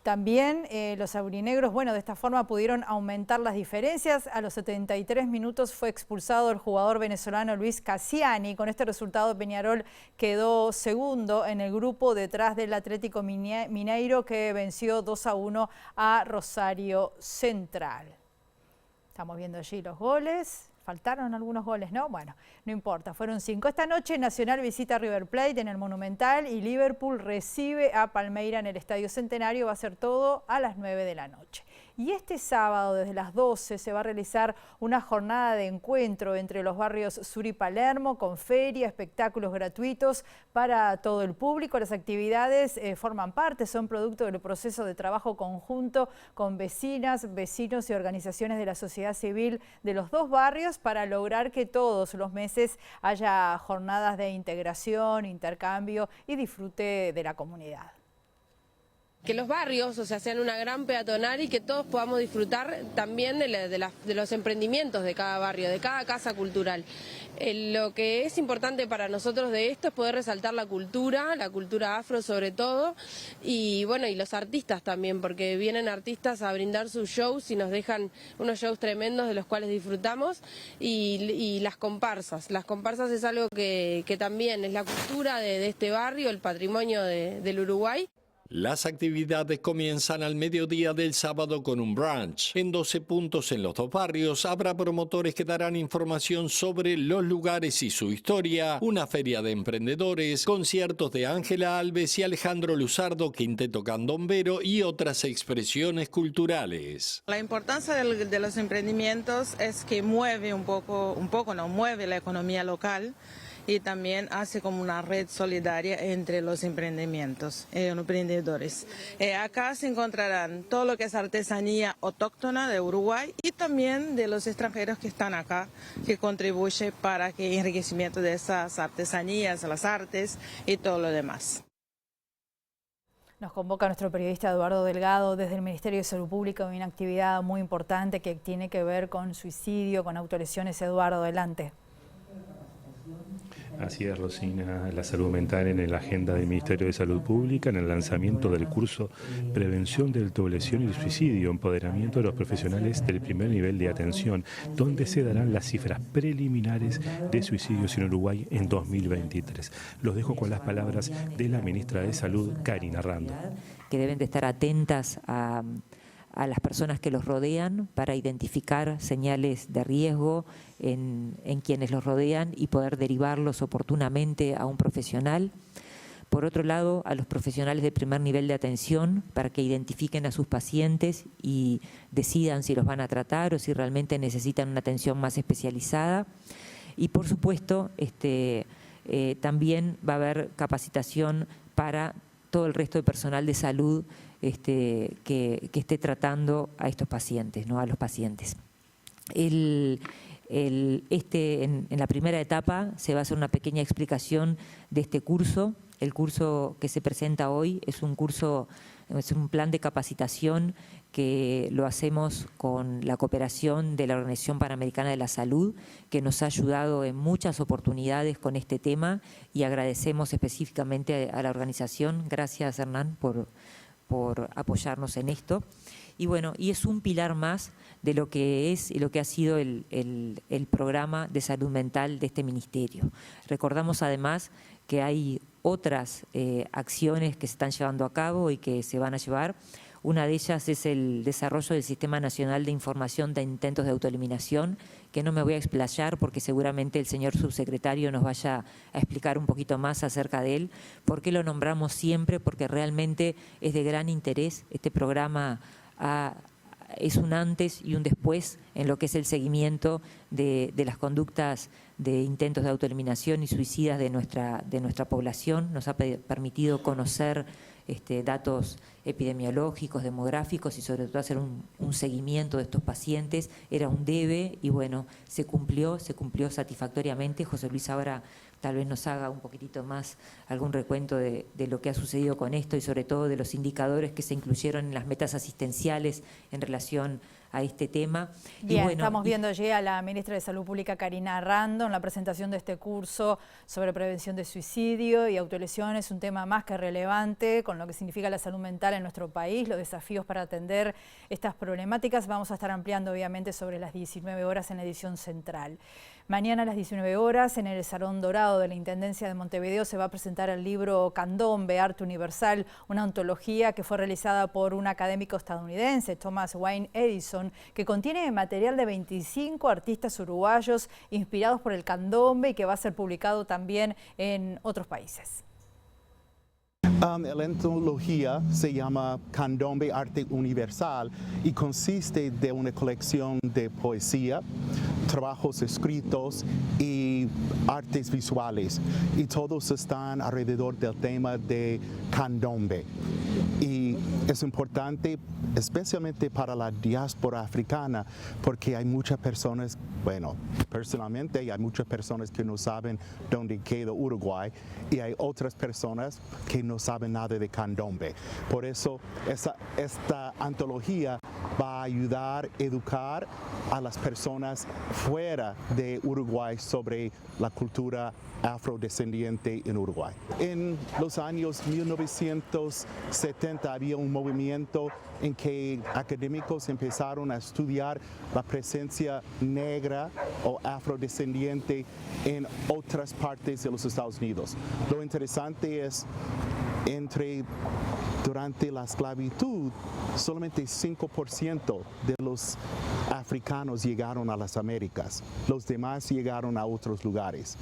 También los aurinegros, de esta forma pudieron aumentar las diferencias. A los 73 minutos fue expulsado el jugador venezolano Luis Cassiani. Con este resultado Peñarol quedó segundo en el grupo detrás del Atlético Mineiro que venció 2-1 a Rosario Central. Estamos viendo allí los goles. Faltaron algunos goles, ¿no? Bueno, no importa, fueron 5. Esta noche Nacional visita a River Plate en el Monumental y Liverpool recibe a Palmeira en el Estadio Centenario. Va a ser todo a las 9 de la noche. Y este sábado, desde las 12, se va a realizar una jornada de encuentro entre los barrios Sur y Palermo, con feria, espectáculos gratuitos para todo el público. Las actividades forman parte, son producto del proceso de trabajo conjunto con vecinas, vecinos y organizaciones de la sociedad civil de los 2 barrios para lograr que todos los meses haya jornadas de integración, intercambio y disfrute de la comunidad. Que los barrios, sean una gran peatonal y que todos podamos disfrutar también de los emprendimientos de cada barrio, de cada casa cultural. Lo que es importante para nosotros de esto es poder resaltar la cultura afro sobre todo, y los artistas también, porque vienen artistas a brindar sus shows y nos dejan unos shows tremendos de los cuales disfrutamos, y las comparsas. Las comparsas es algo que también es la cultura de este barrio, el patrimonio del Uruguay. Las actividades comienzan al mediodía del sábado con un brunch. En 12 puntos en los 2 barrios habrá promotores que darán información sobre los lugares y su historia, una feria de emprendedores, conciertos de Ángela Alves y Alejandro Luzardo, Quinteto Candombero y otras expresiones culturales. La importancia de los emprendimientos es que mueve mueve la economía local. y también hace como una red solidaria entre los emprendedores. Acá se encontrarán todo lo que es artesanía autóctona de Uruguay y también de los extranjeros que están acá, que contribuye para el enriquecimiento de esas artesanías, las artes y todo lo demás. Nos convoca nuestro periodista Eduardo Delgado desde el Ministerio de Salud Pública, una actividad muy importante que tiene que ver con suicidio, con autolesiones. Eduardo, adelante. Así es, Rosina, la salud mental en la agenda del Ministerio de Salud Pública, en el lanzamiento del curso Prevención de autolesión y el suicidio, empoderamiento de los profesionales del primer nivel de atención, donde se darán las cifras preliminares de suicidios en Uruguay en 2023. Los dejo con las palabras de la ministra de Salud, Karina Rando. Que deben de estar atentas a las personas que los rodean para identificar señales de riesgo en quienes los rodean y poder derivarlos oportunamente a un profesional. Por otro lado, a los profesionales de primer nivel de atención para que identifiquen a sus pacientes y decidan si los van a tratar o si realmente necesitan una atención más especializada. Y por supuesto, también va a haber capacitación para todo el resto de personal de salud que esté tratando a estos pacientes, ¿no? A los pacientes. En la primera etapa se va a hacer una pequeña explicación de este curso. El curso que se presenta hoy es un plan de capacitación que lo hacemos con la cooperación de la Organización Panamericana de la Salud, que nos ha ayudado en muchas oportunidades con este tema, y agradecemos específicamente a la organización. Gracias, Hernán, por apoyarnos en esto. Y bueno, y es un pilar más de lo que es y lo que ha sido el programa de salud mental de este ministerio. Recordamos además que hay otras acciones que se están llevando a cabo y que se van a llevar. Una de ellas es el desarrollo del Sistema Nacional de Información de Intentos de Autoeliminación, que no me voy a explayar porque seguramente el señor subsecretario nos vaya a explicar un poquito más acerca de él. ¿Por qué lo nombramos siempre? Porque realmente es de gran interés. Este programa es un antes y un después en lo que es el seguimiento de las conductas de intentos de autoeliminación y suicidas de nuestra población. Nos ha permitido conocer datos epidemiológicos, demográficos y sobre todo hacer un seguimiento de estos pacientes. Era un debe y bueno, se cumplió satisfactoriamente. José Luis ahora tal vez nos haga un poquitito más algún recuento de lo que ha sucedido con esto y sobre todo de los indicadores que se incluyeron en las metas asistenciales en relación a este tema. Bien, y bueno, estamos viendo allí a la ministra de Salud Pública, Karina Rando, en la presentación de este curso sobre prevención de suicidio y autolesiones, un tema más que relevante con lo que significa la salud mental en nuestro país, los desafíos para atender estas problemáticas. Vamos a estar ampliando obviamente sobre las 19 horas en la edición central. Mañana a las 19 horas en el Salón Dorado de la Intendencia de Montevideo se va a presentar el libro Candombe, Arte Universal, una antología que fue realizada por un académico estadounidense, Thomas Wayne Edison, que contiene material de 25 artistas uruguayos inspirados por el candombe y que va a ser publicado también en otros países. La antología se llama Candombe, Arte Universal y consiste de una colección de poesía, trabajos escritos y artes visuales, y todos están alrededor del tema de candombe. Y es importante especialmente para la diáspora africana porque hay muchas personas, bueno, personalmente hay muchas personas que no saben dónde queda Uruguay y hay otras personas que no saben nada de candombe. Por eso esta antología va a ayudar a educar a las personas fuera de Uruguay sobre la cultura afrodescendiente en Uruguay. En los años 1970 había un movimiento en que académicos empezaron a estudiar la presencia negra o afrodescendiente en otras partes de los Estados Unidos. Lo interesante es durante la esclavitud, solamente 5% de los africanos llegaron a las Américas. Los demás llegaron a otros lugares.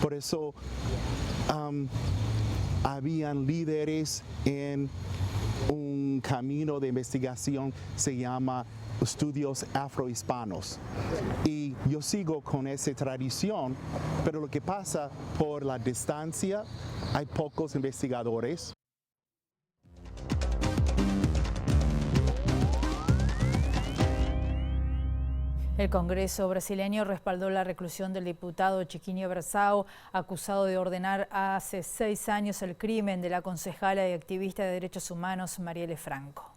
Por eso habían líderes en un camino de investigación, se llama estudios afrohispanos. Y yo sigo con esa tradición, pero lo que pasa por la distancia, hay pocos investigadores. El Congreso brasileño respaldó la reclusión del diputado Chiquinho Brassau, acusado de ordenar hace 6 años el crimen de la concejala y activista de derechos humanos Marielle Franco.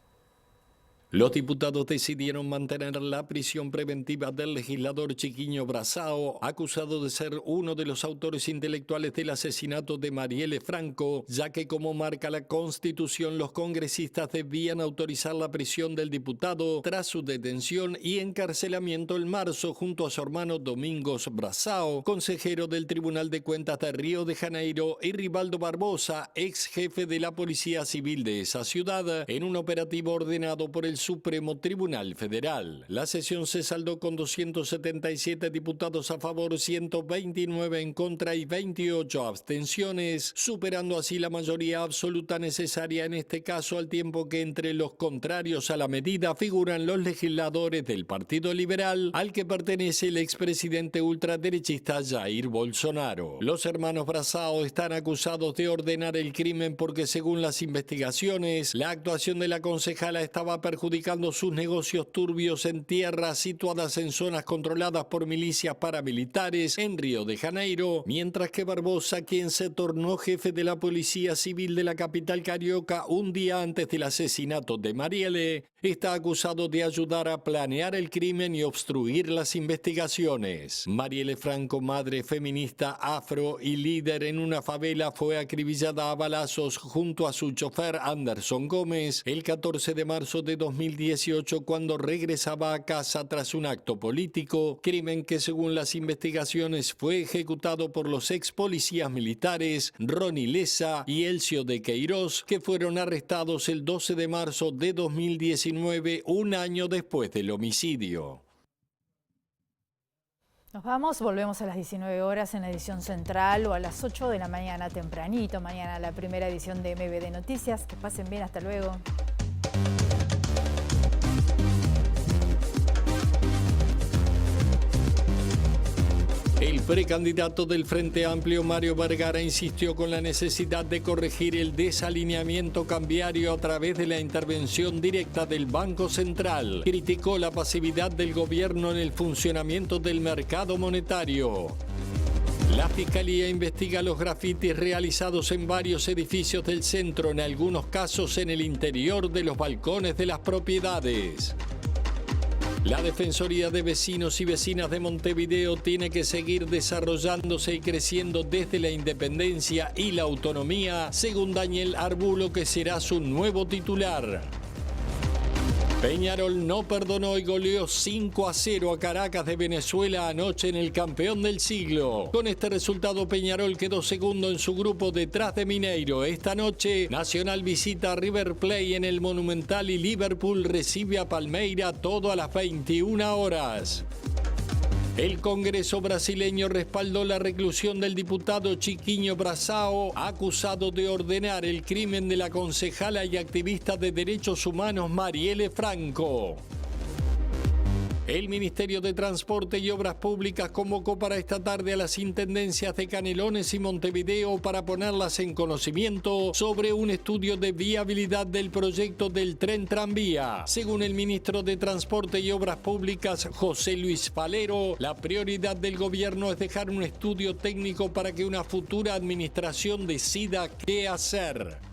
Los diputados decidieron mantener la prisión preventiva del legislador Chiquinho Brassau, acusado de ser uno de los autores intelectuales del asesinato de Marielle Franco, ya que, como marca la Constitución, los congresistas debían autorizar la prisión del diputado tras su detención y encarcelamiento en marzo junto a su hermano Domingos Brassau, consejero del Tribunal de Cuentas de Río de Janeiro, y Rivaldo Barbosa, ex jefe de la Policía Civil de esa ciudad, en un operativo ordenado por el Supremo Tribunal Federal. La sesión se saldó con 277 diputados a favor, 129 en contra y 28 abstenciones, superando así la mayoría absoluta necesaria en este caso, al tiempo que entre los contrarios a la medida figuran los legisladores del Partido Liberal, al que pertenece el expresidente ultraderechista Jair Bolsonaro. Los hermanos Brassau están acusados de ordenar el crimen porque, según las investigaciones, la actuación de la concejala estaba perjudicando sus negocios turbios en tierras situadas en zonas controladas por milicias paramilitares en Río de Janeiro, mientras que Barbosa, quien se tornó jefe de la Policía Civil de la capital carioca un día antes del asesinato de Marielle, está acusado de ayudar a planear el crimen y obstruir las investigaciones. Marielle Franco, madre feminista afro y líder en una favela, fue acribillada a balazos junto a su chofer Anderson Gómez el 14 de marzo de 2018 cuando regresaba a casa tras un acto político, crimen que, según las investigaciones, fue ejecutado por los ex policías militares Ronnie Lessa y Elcio de Queiroz, que fueron arrestados el 12 de marzo de 2019, un año después del homicidio. Nos vamos, volvemos a las 19 horas en la edición central o a las 8 de la mañana tempranito. Mañana la primera edición de MBD Noticias. Que pasen bien, hasta luego. El precandidato del Frente Amplio, Mario Vergara, insistió con la necesidad de corregir el desalineamiento cambiario a través de la intervención directa del Banco Central. Criticó la pasividad del gobierno en el funcionamiento del mercado monetario. La Fiscalía investiga los grafitis realizados en varios edificios del centro, en algunos casos en el interior de los balcones de las propiedades. La Defensoría de Vecinos y Vecinas de Montevideo tiene que seguir desarrollándose y creciendo desde la independencia y la autonomía, según Daniel Arbulo, que será su nuevo titular. Peñarol no perdonó y goleó 5-0 a Caracas de Venezuela anoche en el campeón del siglo. Con este resultado, Peñarol quedó segundo en su grupo detrás de Mineiro. Esta noche, Nacional visita a River Plate en el Monumental y Liverpool recibe a Palmeira, todo a las 21 horas. El Congreso brasileño respaldó la reclusión del diputado Chiquinho Brassau, acusado de ordenar el crimen de la concejala y activista de derechos humanos Marielle Franco. El Ministerio de Transporte y Obras Públicas convocó para esta tarde a las intendencias de Canelones y Montevideo para ponerlas en conocimiento sobre un estudio de viabilidad del proyecto del tren tranvía. Según el ministro de Transporte y Obras Públicas, José Luis Falero, la prioridad del gobierno es dejar un estudio técnico para que una futura administración decida qué hacer.